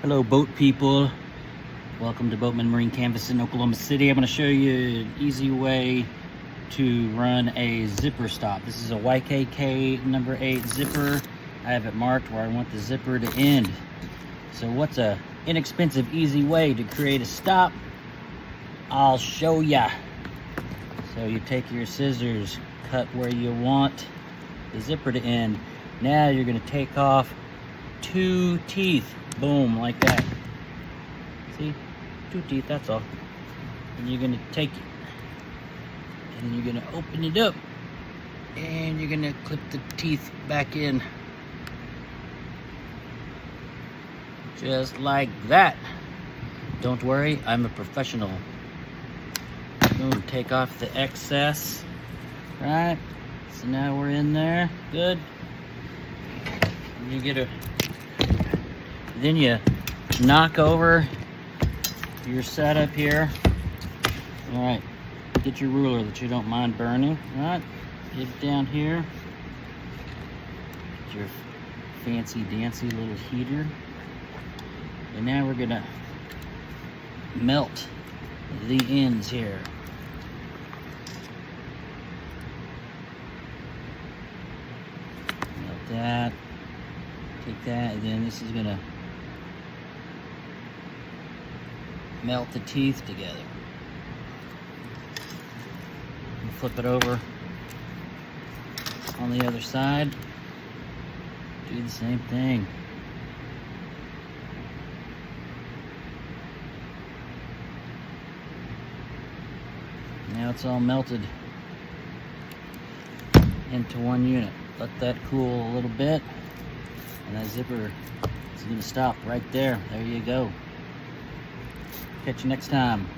Hello boat people, welcome to Boatman Marine Canvas in Oklahoma City. I'm going to show you an easy way to run a zipper stop. This is a YKK number 8 zipper. I have it marked where I want the zipper to end. So what's a inexpensive, easy way to create a stop? I'll show ya. So you take your scissors, cut where you want the zipper to end. Now you're going to take off 2 teeth. Boom, like that. See? 2 teeth, that's all. And you're gonna take it. And then you're gonna open it up. And you're gonna clip the teeth back in. Just like that. Don't worry, I'm a professional. Boom, take off the excess. Right? So now we're in there. Good. And you get a then you knock over your setup here. All right, get your ruler that you don't mind burning. All right, get it down here. Get your fancy dancy little heater. And now we're gonna melt the ends here. Melt that. Take that, and then this is gonna melt the teeth together. And flip it over on the other side. Do the same thing. Now it's all melted into one unit. Let that cool a little bit, and that zipper is going to stop right there. There you go. Catch you next time.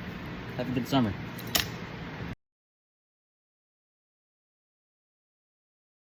Have a good summer.